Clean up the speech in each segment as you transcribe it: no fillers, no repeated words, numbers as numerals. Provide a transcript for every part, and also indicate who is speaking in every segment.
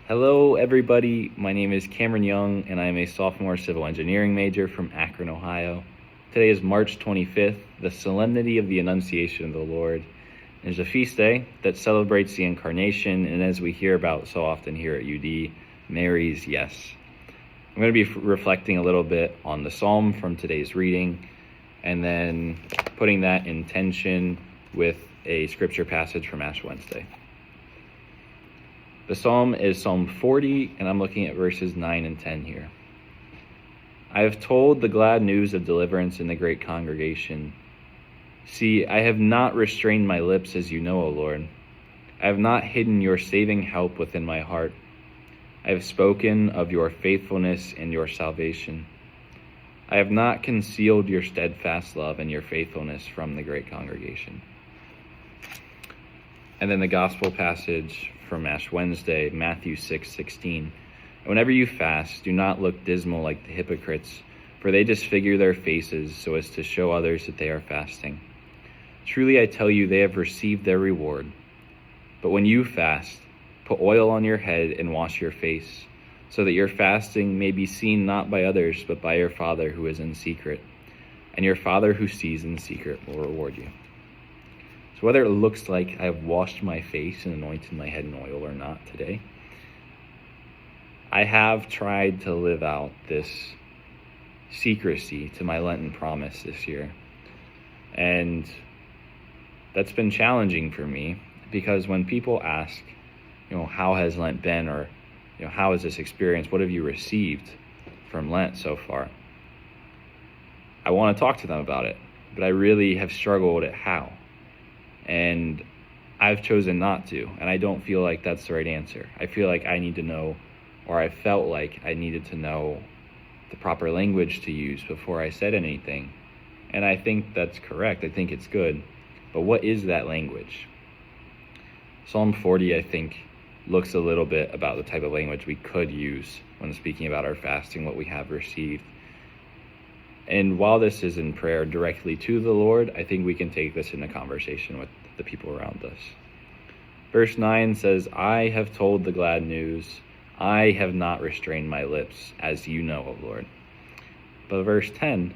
Speaker 1: Hello, everybody. My name is Cameron Young, and I am a sophomore civil engineering major from Akron, Ohio. Today is March 25th, the Solemnity of the Annunciation of the Lord. It is a feast day that celebrates the Incarnation, and as we hear about so often here at UD, Mary's yes. I'm going to be reflecting a little bit on the psalm from today's reading, and then putting that in tension with a scripture passage from Ash Wednesday. The psalm is Psalm 40, and I'm looking at verses 9 and 10 here. I have told the glad news of deliverance in the great congregation. See, I have not restrained my lips, as you know, O Lord. I have not hidden your saving help within my heart. I have spoken of your faithfulness and your salvation. I have not concealed your steadfast love and your faithfulness from the great congregation. And then the gospel passage from Ash Wednesday, Matthew 6:16. Whenever you fast, do not look dismal like the hypocrites, for they disfigure their faces so as to show others that they are fasting. Truly I tell you, they have received their reward. But when you fast, put oil on your head and wash your face, so that your fasting may be seen not by others, but by your Father who is in secret. And your Father who sees in secret will reward you. So whether it looks like I have washed my face and anointed my head in oil or not today, I have tried to live out this secrecy to my Lenten promise this year. And that's been challenging for me, because when people ask, how has Lent been, or, how has this experience, what have you received from Lent so far? I want to talk to them about it, but I really have struggled at how. And I've chosen not to, and I don't feel like that's the right answer. I feel like I need to know, or I felt like I needed to know the proper language to use before I said anything. And I think that's correct. I think it's good. But what is that language? Psalm 40, I think, looks a little bit about the type of language we could use when speaking about our fasting, what we have received. And while this is in prayer directly to the Lord, I think we can take this into conversation with the people around us. Verse 9 says, I have told the glad news. I have not restrained my lips, as you know, O Lord. But verse 10,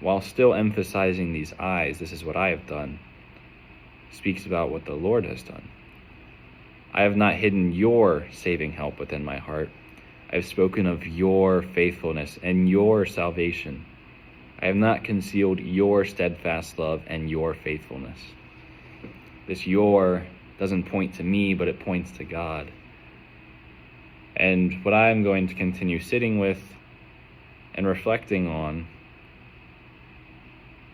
Speaker 1: while still emphasizing these eyes, this is what I have done, speaks about what the Lord has done. I have not hidden your saving help within my heart. I have spoken of your faithfulness and your salvation. I have not concealed your steadfast love and your faithfulness. This your doesn't point to me, but it points to God. And what I'm going to continue sitting with and reflecting on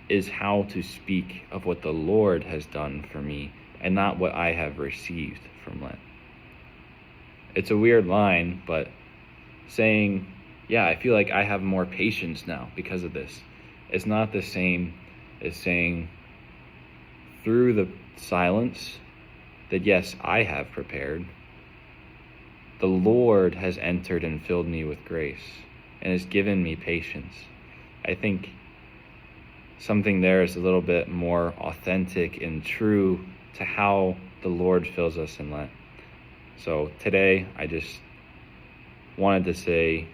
Speaker 1: is how to speak of what the Lord has done for me and not what I have received from Lent. It's a weird line, but saying, I feel like I have more patience now because of this. It's not the same as saying through the silence that yes, I have prepared. The Lord has entered and filled me with grace and has given me patience. I think something there is a little bit more authentic and true to how the Lord fills us in Lent. So today, I just wanted to say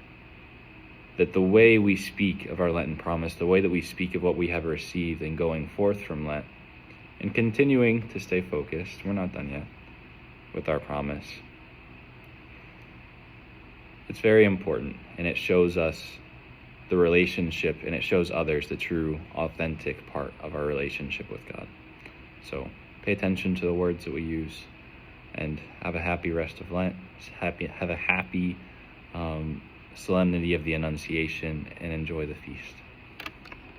Speaker 1: that the way we speak of our Lenten promise, the way that we speak of what we have received and going forth from Lent, and continuing to stay focused, we're not done yet with our promise. It's very important, and it shows us the relationship, and it shows others the true, authentic part of our relationship with God. So pay attention to the words that we use, and have a happy rest of Lent. Have a happy Solemnity of the Annunciation, and enjoy the feast.